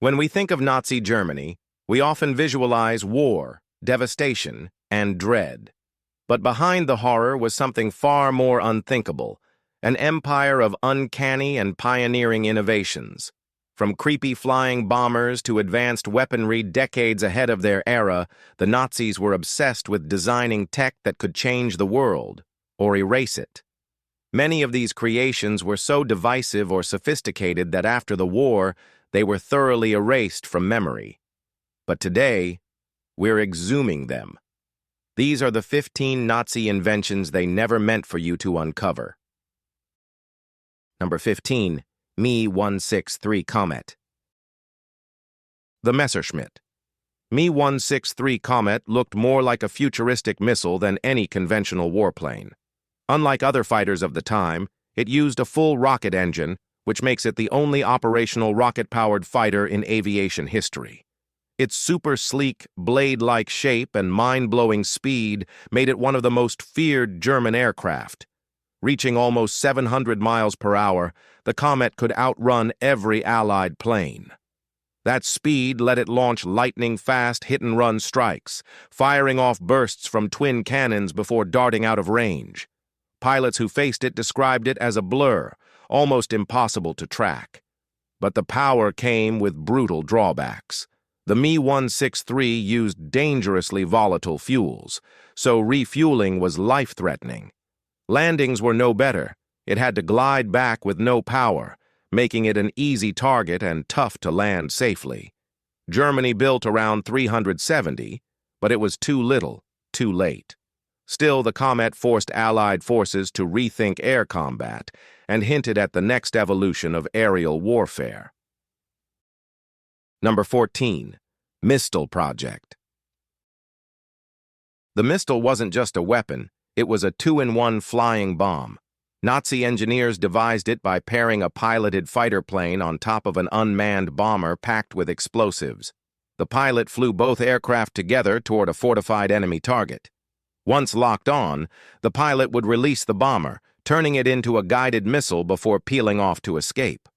When we think of Nazi Germany, we often visualize war, devastation, and dread. But behind the horror was something far more unthinkable, an empire of uncanny and pioneering innovations. From creepy flying bombers to advanced weaponry decades ahead of their era, the Nazis were obsessed with designing tech that could change the world, or erase it. Many of these creations were so divisive or sophisticated that after the war, they were thoroughly erased from memory. But today, we're exhuming them. These are the 15 Nazi inventions they never meant for you to uncover. Number 15. Me-163 Comet. The Messerschmitt. Me-163 Comet looked more like a futuristic missile than any conventional warplane. Unlike other fighters of the time, it used a full rocket engine, which makes it the only operational rocket-powered fighter in aviation history. Its super sleek, blade-like shape and mind-blowing speed made it one of the most feared German aircraft. Reaching almost 700 miles per hour, the Comet could outrun every Allied plane. That speed let it launch lightning-fast hit-and-run strikes, firing off bursts from twin cannons before darting out of range. Pilots who faced it described it as a blur, almost impossible to track. But the power came with brutal drawbacks. The Me-163 used dangerously volatile fuels, so refueling was life-threatening. Landings were no better. It had to glide back with no power, making it an easy target and tough to land safely. Germany built around 370, but it was too little, too late. Still, the Comet forced Allied forces to rethink air combat and hinted at the next evolution of aerial warfare. Number 14. Mistel Project. The Mistel wasn't just a weapon, it was a two-in-one flying bomb. Nazi engineers devised it by pairing a piloted fighter plane on top of an unmanned bomber packed with explosives. The pilot flew both aircraft together toward a fortified enemy target. Once locked on, the pilot would release the bomber, turning it into a guided missile before peeling off to escape.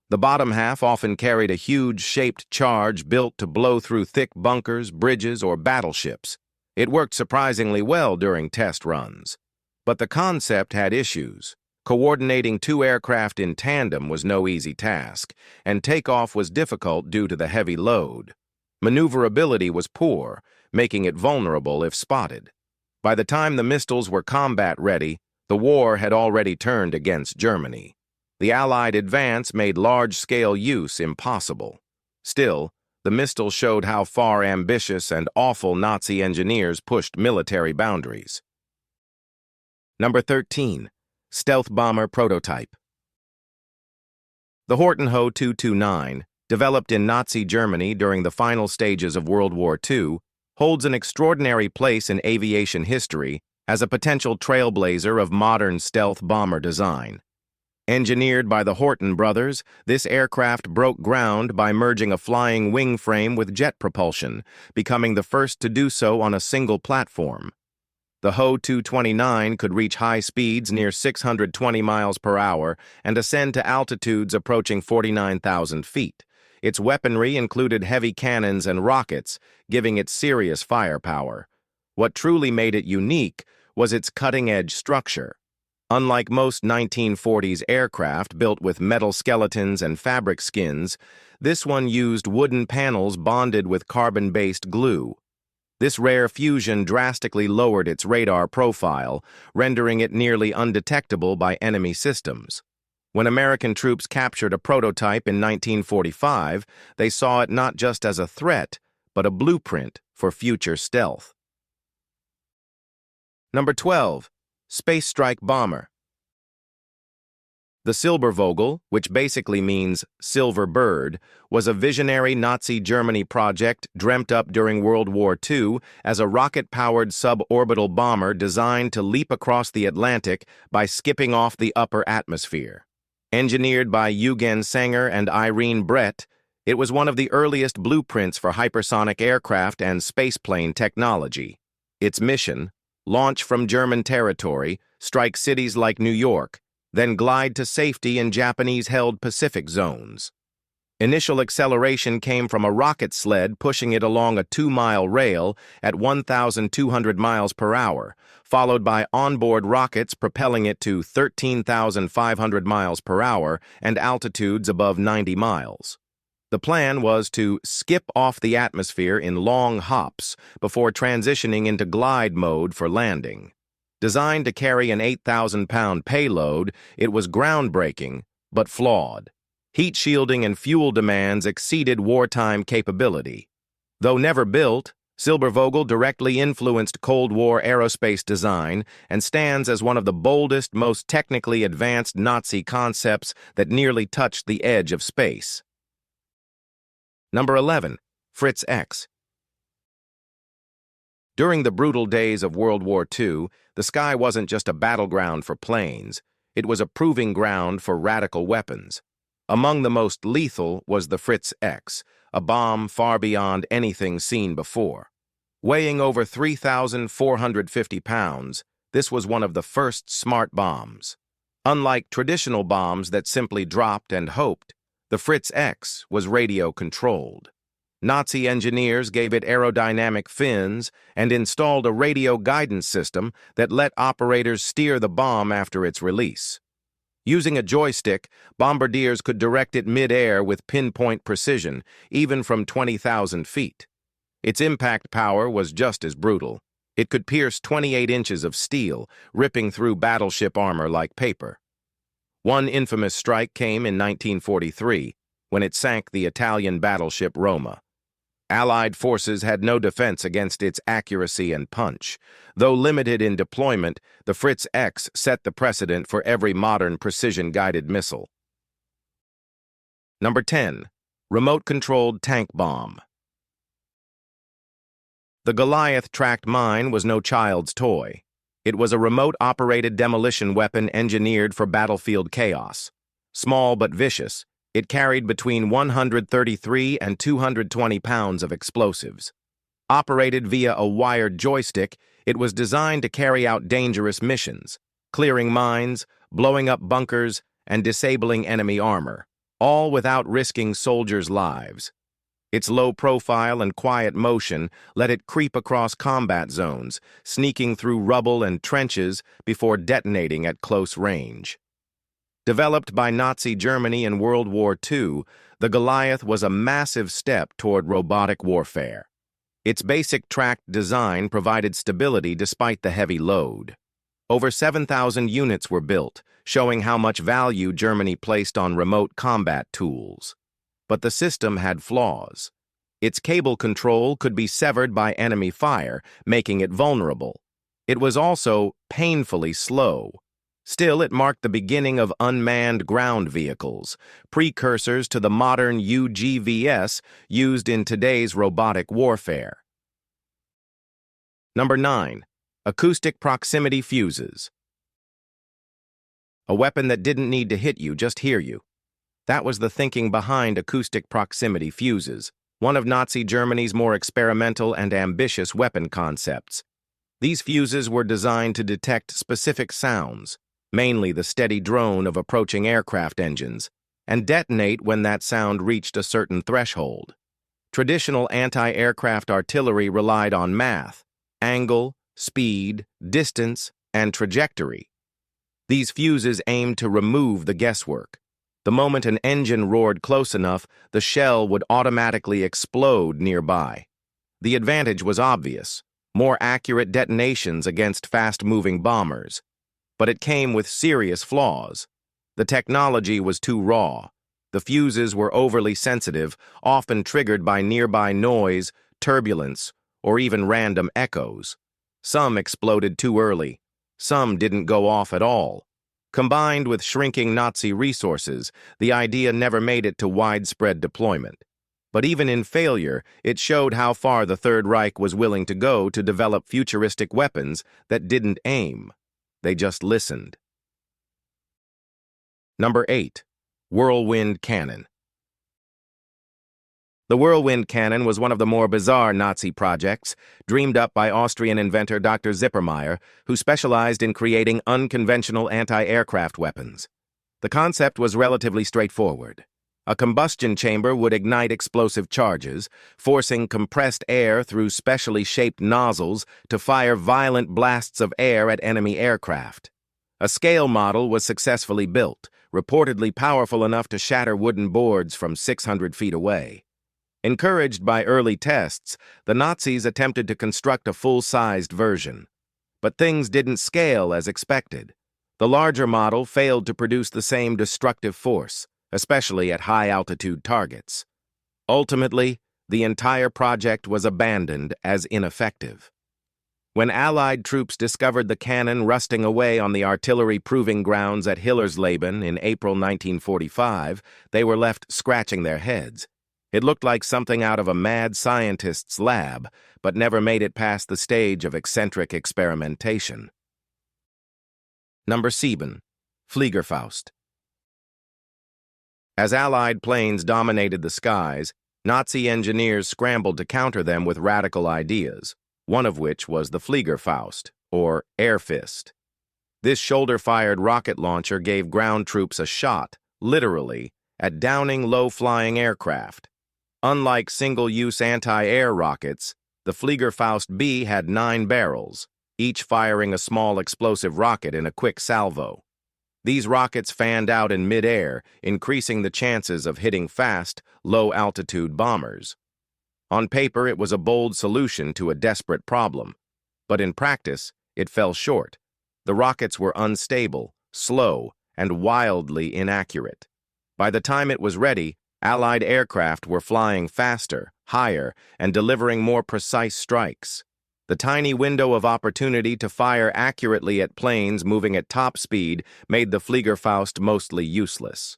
The bottom half often carried a huge shaped charge built to blow through thick bunkers, bridges, or battleships. It worked surprisingly well during test runs. But the concept had issues. Coordinating two aircraft in tandem was no easy task, and takeoff was difficult due to the heavy load. Maneuverability was poor, making it vulnerable if spotted. By the time the Mistels were combat-ready, the war had already turned against Germany. The Allied advance made large-scale use impossible. Still, the Mistel showed how far ambitious and awful Nazi engineers pushed military boundaries. Number 13. Stealth Bomber Prototype. The Horten Ho 229, developed in Nazi Germany during the final stages of World War II, holds an extraordinary place in aviation history as a potential trailblazer of modern stealth bomber design. Engineered by the Horten brothers, this aircraft broke ground by merging a flying wing frame with jet propulsion, becoming the first to do so on a single platform. The Ho 229 could reach high speeds near 620 miles per hour and ascend to altitudes approaching 49,000 feet. Its weaponry included heavy cannons and rockets, giving it serious firepower. What truly made it unique was its cutting-edge structure. Unlike most 1940s aircraft built with metal skeletons and fabric skins, this one used wooden panels bonded with carbon-based glue. This rare fusion drastically lowered its radar profile, rendering it nearly undetectable by enemy systems. When American troops captured a prototype in 1945, they saw it not just as a threat, but a blueprint for future stealth. Number 12. Space Strike Bomber. The Silbervogel, which basically means silver bird, was a visionary Nazi Germany project dreamt up during World War II as a rocket-powered suborbital bomber designed to leap across the Atlantic by skipping off the upper atmosphere. Engineered by Eugen Sanger and Irene Brett, it was one of the earliest blueprints for hypersonic aircraft and spaceplane technology. Its mission: launch from German territory, strike cities like New York, then glide to safety in Japanese-held Pacific zones. Initial acceleration came from a rocket sled pushing it along a 2-mile rail at 1,200 miles per hour, followed by onboard rockets propelling it to 13,500 miles per hour and altitudes above 90 miles. The plan was to skip off the atmosphere in long hops before transitioning into glide mode for landing. Designed to carry an 8,000-pound payload, it was groundbreaking, but flawed. Heat shielding and fuel demands exceeded wartime capability. Though never built, Silbervogel directly influenced Cold War aerospace design and stands as one of the boldest, most technically advanced Nazi concepts that nearly touched the edge of space. Number 11. Fritz X. During the brutal days of World War II, the sky wasn't just a battleground for planes, it was a proving ground for radical weapons. Among the most lethal was the Fritz X, a bomb far beyond anything seen before. Weighing over 3,450 pounds, this was one of the first smart bombs. Unlike traditional bombs that simply dropped and hoped, the Fritz X was radio-controlled. Nazi engineers gave it aerodynamic fins and installed a radio guidance system that let operators steer the bomb after its release. Using a joystick, bombardiers could direct it mid-air with pinpoint precision, even from 20,000 feet. Its impact power was just as brutal. It could pierce 28 inches of steel, ripping through battleship armor like paper. One infamous strike came in 1943, when it sank the Italian battleship Roma. Allied forces had no defense against its accuracy and punch. Though limited in deployment, the Fritz X set the precedent for every modern precision-guided missile. Number 10. Remote-controlled tank bomb. The Goliath tracked mine was no child's toy. It was a remote-operated demolition weapon engineered for battlefield chaos. Small but vicious, it carried between 133 and 220 pounds of explosives. Operated via a wired joystick, it was designed to carry out dangerous missions, clearing mines, blowing up bunkers, and disabling enemy armor, all without risking soldiers' lives. Its low profile and quiet motion let it creep across combat zones, sneaking through rubble and trenches before detonating at close range. Developed by Nazi Germany in World War II, the Goliath was a massive step toward robotic warfare. Its basic tracked design provided stability despite the heavy load. Over 7,000 units were built, showing how much value Germany placed on remote combat tools. But the system had flaws. Its cable control could be severed by enemy fire, making it vulnerable. It was also painfully slow. Still, it marked the beginning of unmanned ground vehicles, precursors to the modern UGVs used in today's robotic warfare. Number 9. Acoustic proximity fuses. A weapon that didn't need to hit you, just hear you. That was the thinking behind acoustic proximity fuses, one of Nazi Germany's more experimental and ambitious weapon concepts. These fuses were designed to detect specific sounds, mainly the steady drone of approaching aircraft engines, and detonate when that sound reached a certain threshold. Traditional anti-aircraft artillery relied on math, angle, speed, distance, and trajectory. These fuses aimed to remove the guesswork. The moment an engine roared close enough, the shell would automatically explode nearby. The advantage was obvious: more accurate detonations against fast-moving bombers. But it came with serious flaws. The technology was too raw. The fuses were overly sensitive, often triggered by nearby noise, turbulence, or even random echoes. Some exploded too early. Some didn't go off at all. Combined with shrinking Nazi resources, the idea never made it to widespread deployment. But even in failure, it showed how far the Third Reich was willing to go to develop futuristic weapons that didn't aim. They just listened. Number 8. Whirlwind Cannon. The Whirlwind Cannon was one of the more bizarre Nazi projects, dreamed up by Austrian inventor Dr. Zippermeyer, who specialized in creating unconventional anti-aircraft weapons. The concept was relatively straightforward. A combustion chamber would ignite explosive charges, forcing compressed air through specially shaped nozzles to fire violent blasts of air at enemy aircraft. A scale model was successfully built, reportedly powerful enough to shatter wooden boards from 600 feet away. Encouraged by early tests, the Nazis attempted to construct a full-sized version. But things didn't scale as expected. The larger model failed to produce the same destructive force, especially at high-altitude targets. Ultimately, the entire project was abandoned as ineffective. When Allied troops discovered the cannon rusting away on the artillery proving grounds at Hillersleben in April 1945, they were left scratching their heads. It looked like something out of a mad scientist's lab, but never made it past the stage of eccentric experimentation. Number 7. Fliegerfaust. As Allied planes dominated the skies, Nazi engineers scrambled to counter them with radical ideas, one of which was the Fliegerfaust, or air fist. This shoulder-fired rocket launcher gave ground troops a shot, literally, at downing low-flying aircraft. Unlike single-use anti-air rockets, the Fliegerfaust B had 9 barrels, each firing a small explosive rocket in a quick salvo. These rockets fanned out in mid-air, increasing the chances of hitting fast, low-altitude bombers. On paper, it was a bold solution to a desperate problem, but in practice, it fell short. The rockets were unstable, slow, and wildly inaccurate. By the time it was ready, Allied aircraft were flying faster, higher, and delivering more precise strikes. The tiny window of opportunity to fire accurately at planes moving at top speed made the Fliegerfaust mostly useless.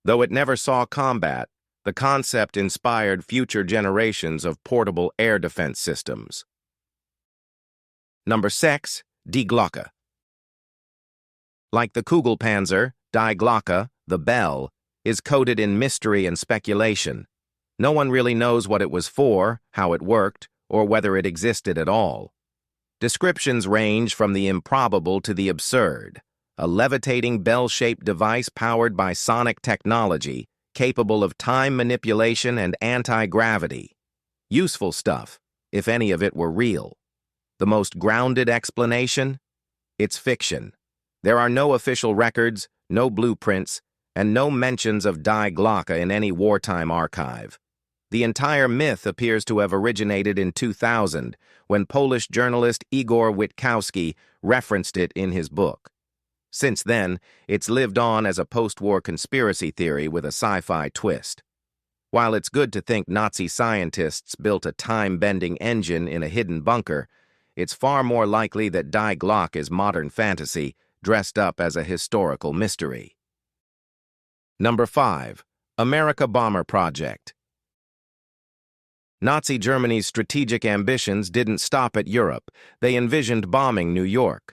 Though it never saw combat, the concept inspired future generations of portable air defense systems. Number 6. Die Glocke. Like the Kugelpanzer, Die Glocke, the bell, is coated in mystery and speculation. No one really knows what it was for, how it worked, or whether it existed at all. Descriptions range from the improbable to the absurd. A levitating bell-shaped device powered by sonic technology, capable of time manipulation and anti-gravity. Useful stuff, if any of it were real. The most grounded explanation? It's fiction. There are no official records, no blueprints, and no mentions of Die Glocke in any wartime archive. The entire myth appears to have originated in 2000, when Polish journalist Igor Witkowski referenced it in his book. Since then, it's lived on as a post-war conspiracy theory with a sci-fi twist. While it's good to think Nazi scientists built a time-bending engine in a hidden bunker, it's far more likely that Die Glocke is modern fantasy dressed up as a historical mystery. Number 5. America Bomber Project. Nazi Germany's strategic ambitions didn't stop at Europe. They envisioned bombing New York.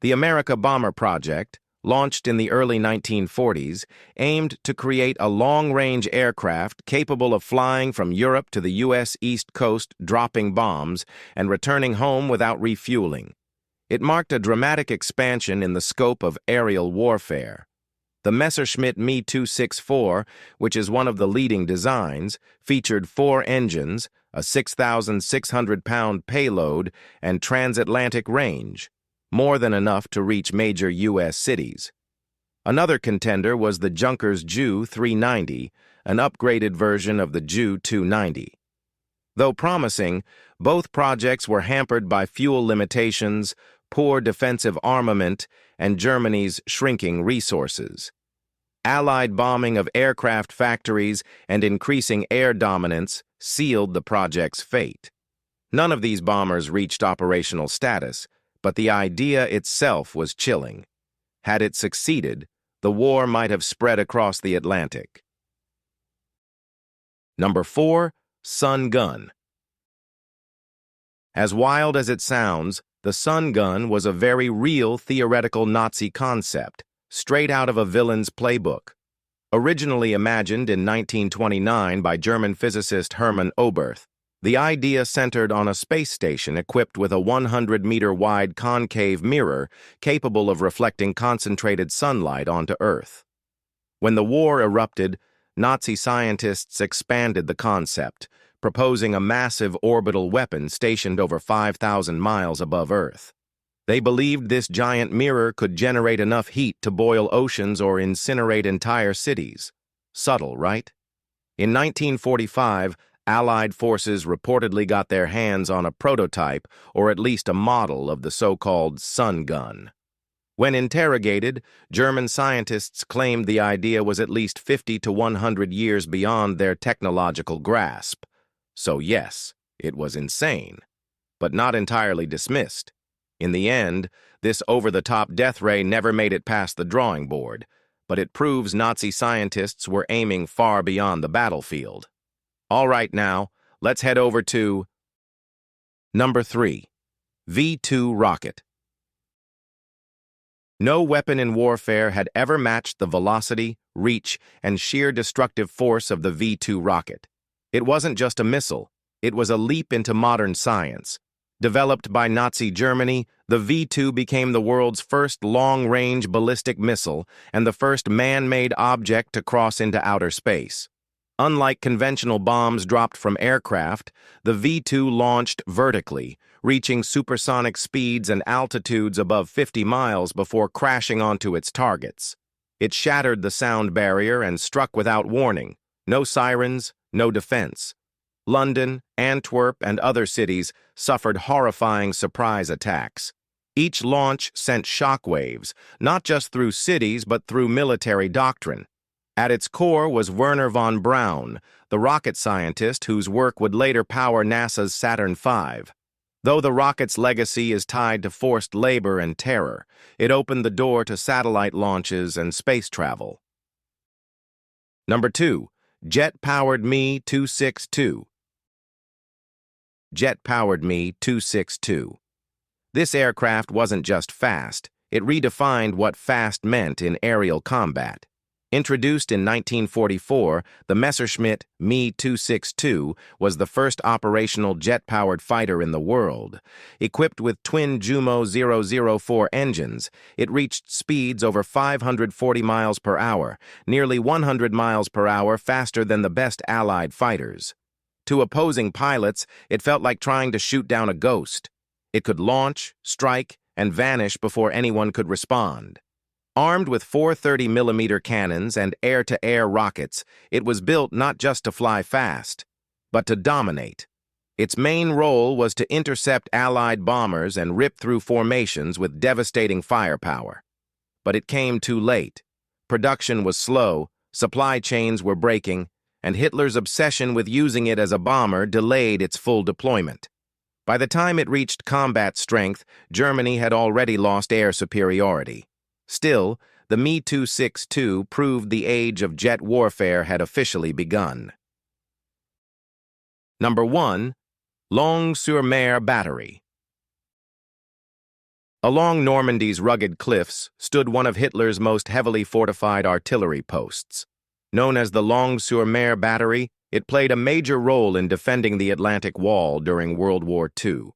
The America Bomber Project, launched in the early 1940s, aimed to create a long-range aircraft capable of flying from Europe to the U.S. East Coast, dropping bombs, and returning home without refueling. It marked a dramatic expansion in the scope of aerial warfare. The Messerschmitt Me 264, which is one of the leading designs, featured 4 engines, a 6,600-pound payload, and transatlantic range, more than enough to reach major U.S. cities. Another contender was the Junkers Ju 390, an upgraded version of the Ju 290. Though promising, both projects were hampered by fuel limitations, poor defensive armament, and Germany's shrinking resources. Allied bombing of aircraft factories and increasing air dominance sealed the project's fate. None of these bombers reached operational status, but the idea itself was chilling. Had it succeeded, the war might have spread across the Atlantic. Number 4. Sun Gun. As wild as it sounds, the Sun Gun was a very real theoretical Nazi concept, straight out of a villain's playbook. Originally imagined in 1929 by German physicist Hermann Oberth, the idea centered on a space station equipped with a 100-meter-wide concave mirror capable of reflecting concentrated sunlight onto Earth. When the war erupted, Nazi scientists expanded the concept, proposing a massive orbital weapon stationed over 5,000 miles above Earth. They believed this giant mirror could generate enough heat to boil oceans or incinerate entire cities. Subtle, right? In 1945, Allied forces reportedly got their hands on a prototype, or at least a model, of the so-called sun gun. When interrogated, German scientists claimed the idea was at least 50 to 100 years beyond their technological grasp. So yes, it was insane, but not entirely dismissed. In the end, this over-the-top death ray never made it past the drawing board, but it proves Nazi scientists were aiming far beyond the battlefield. All right now, let's head over to Number 3. V2 Rocket. No weapon in warfare had ever matched the velocity, reach, and sheer destructive force of the V2 rocket. It wasn't just a missile, it was a leap into modern science. Developed by Nazi Germany, the V2 became the world's first long-range ballistic missile and the first man-made object to cross into outer space. Unlike conventional bombs dropped from aircraft, the V2 launched vertically, reaching supersonic speeds and altitudes above 50 miles before crashing onto its targets. It shattered the sound barrier and struck without warning. No sirens, no defense. London, Antwerp, and other cities suffered horrifying surprise attacks. Each launch sent shockwaves, not just through cities but through military doctrine. At its core was Wernher von Braun, the rocket scientist whose work would later power NASA's Saturn V. Though the rocket's legacy is tied to forced labor and terror, it opened the door to satellite launches and space travel. Number 2. Jet-powered Me-262. Jet-powered Me-262. This aircraft wasn't just fast, it redefined what fast meant in aerial combat. Introduced in 1944, the Messerschmitt Me-262 was the first operational jet-powered fighter in the world. Equipped with twin Jumo 004 engines, it reached speeds over 540 miles per hour, nearly 100 miles per hour faster than the best Allied fighters. To opposing pilots, it felt like trying to shoot down a ghost. It could launch, strike, and vanish before anyone could respond. Armed with 430mm cannons and air-to-air rockets, it was built not just to fly fast, but to dominate. Its main role was to intercept Allied bombers and rip through formations with devastating firepower. But it came too late. Production was slow, supply chains were breaking, and Hitler's obsession with using it as a bomber delayed its full deployment. By the time it reached combat strength, Germany had already lost air superiority. Still, the Me-262 proved the age of jet warfare had officially begun. Number 1. Longues-sur-Mer Battery. Along Normandy's rugged cliffs stood one of Hitler's most heavily fortified artillery posts. Known as the Longues-sur-Mer Battery, it played a major role in defending the Atlantic Wall during World War II.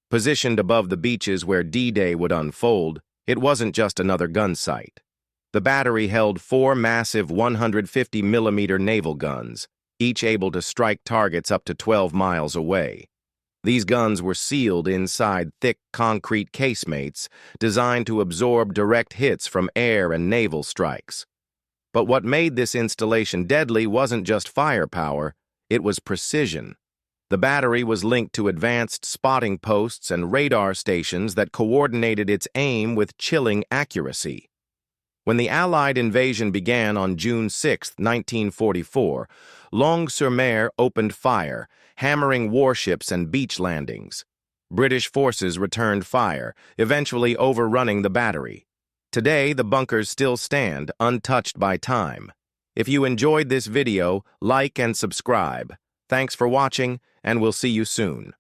Positioned above the beaches where D-Day would unfold, it wasn't just another gun site. The battery held 4 massive 150mm naval guns, each able to strike targets up to 12 miles away. These guns were sealed inside thick concrete casemates designed to absorb direct hits from air and naval strikes. But what made this installation deadly wasn't just firepower, it was precision. The battery was linked to advanced spotting posts and radar stations that coordinated its aim with chilling accuracy. When the Allied invasion began on June 6, 1944, Longues-sur-Mer opened fire, hammering warships and beach landings. British forces returned fire, eventually overrunning the battery. Today, the bunkers still stand, untouched by time. If you enjoyed this video, like and subscribe. Thanks for watching, and we'll see you soon.